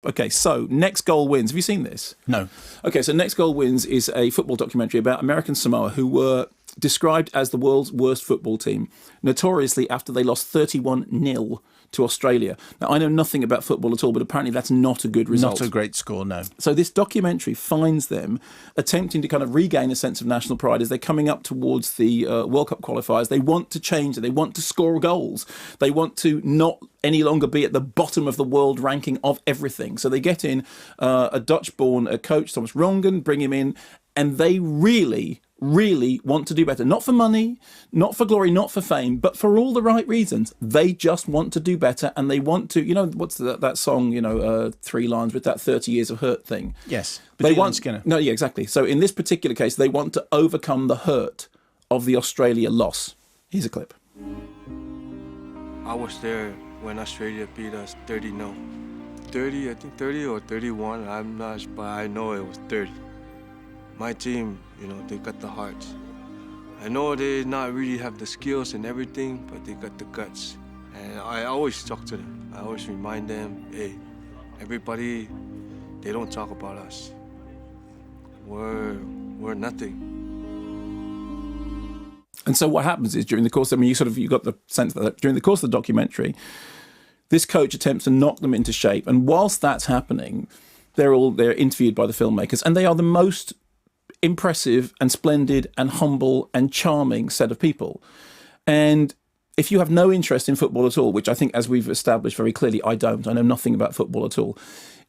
Okay, so Next Goal Wins. Have you seen this? No. Okay, so Next Goal Wins is a football documentary about American Samoa, who were described as the world's worst football team, notoriously after they lost 31-0 to Australia. Now, I know nothing about football at all, but apparently that's not a good result. Not a great score, no. So this documentary finds them attempting to kind of regain a sense of national pride as they're coming up towards the World Cup qualifiers. They want to change it. They want to score goals. They want to not any longer be at the bottom of the world ranking of everything. So they get in a Dutch-born coach, Thomas Rongen, bring him in, and they really want to do better. Not for money, not for glory, not for fame, but for all the right reasons. They just want to do better, and they want to, what's that song, 3 lines with that 30 years of hurt thing? Yes. They want Skinner. No, yeah, exactly. So in this particular case, they want to overcome the hurt of the Australia loss. Here's a clip. I was there when Australia beat us 30-0. 30, I think 30 or 31, I'm not, but I know it was 30. My team, they got the heart. I know they not really have the skills and everything, but they got the guts. And I always talk to them. I always remind them, hey, everybody, they don't talk about us. We're nothing. And so what happens is during the course, you got the sense that during the course of the documentary, this coach attempts to knock them into shape. And whilst that's happening, they're interviewed by the filmmakers, and they are the most impressive and splendid and humble and charming set of people. And if you have no interest in football at all, which I think, as we've established very clearly, I don't. I know nothing about football at all.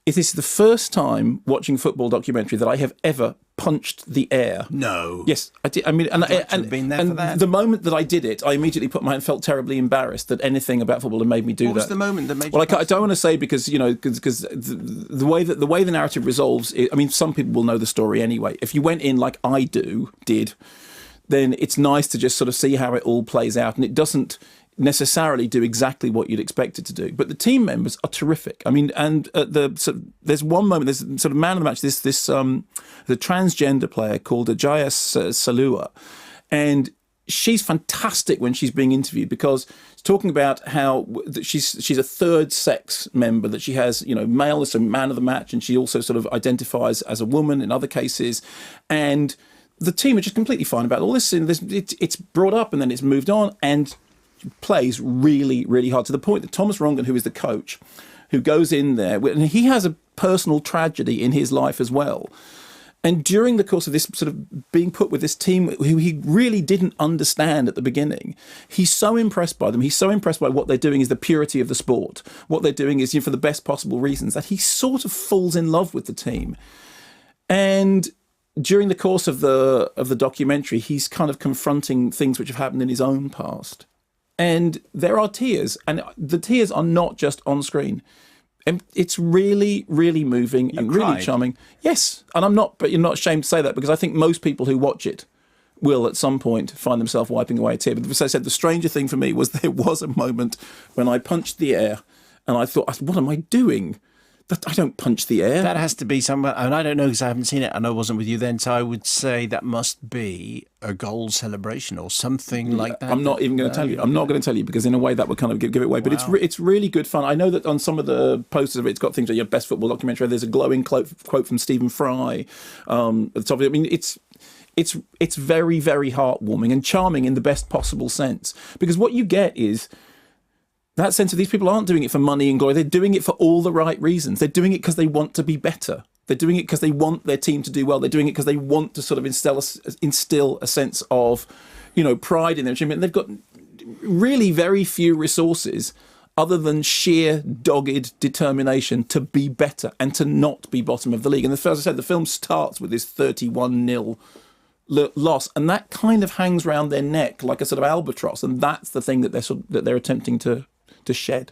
It is the first time watching football documentary that I have ever punched the air. No. Yes, I did. I mean, and the moment that I did it, I immediately put my hand, felt terribly embarrassed that anything about football had made me do that. What was the moment that made you? Well, I don't want to say because the way the narrative resolves. I mean, some people will know the story anyway. If you went in like I did, then it's nice to just sort of see how it all plays out, and it doesn't necessarily do exactly what you'd expect it to do. But the team members are terrific. I mean, and there's one moment, there's sort of man of the match, the transgender player called Ajaya Salua, and she's fantastic when she's being interviewed because she's talking about how she's a third sex member, that she has, male as a man of the match, and she also sort of identifies as a woman in other cases. And the team are just completely fine about all this. It's brought up and then it's moved on, and plays really, really hard, to the point that Thomas Rongen, who is the coach, who goes in there, and he has a personal tragedy in his life as well. And during the course of this sort of being put with this team who he really didn't understand at the beginning, he's so impressed by them. He's so impressed by what they're doing is the purity of the sport. What they're doing is for the best possible reasons, that he sort of falls in love with the team. And during the course of the documentary, he's kind of confronting things which have happened in his own past. And there are tears, and the tears are not just on screen. And it's really, really moving and really charming. Yes, and but you're not ashamed to say that, because I think most people who watch it will at some point find themselves wiping away a tear. But as I said, the stranger thing for me was there was a moment when I punched the air and I thought, what am I doing? I don't punch the air. That has to be somewhere, and I don't know because I haven't seen it, and I wasn't with you then, so I would say that must be a goal celebration or something like that. I'm not even going to tell you. I'm not going to tell you, because in a way that would kind of give it away. But it's really good fun. I know that on some of the posters of it, it's got things like best football documentary. There's a glowing quote from Stephen Fry at the top of it. I mean, it's very, very heartwarming and charming in the best possible sense, because what you get is that sense of these people aren't doing it for money and glory. They're doing it for all the right reasons. They're doing it because they want to be better. They're doing it because they want their team to do well. They're doing it because they want to sort of instill a sense of, pride in their team. And they've got really very few resources other than sheer dogged determination to be better and to not be bottom of the league. And as I said, the film starts with this 31-0 loss, and that kind of hangs around their neck like a sort of albatross. And that's the thing that they're attempting to shed.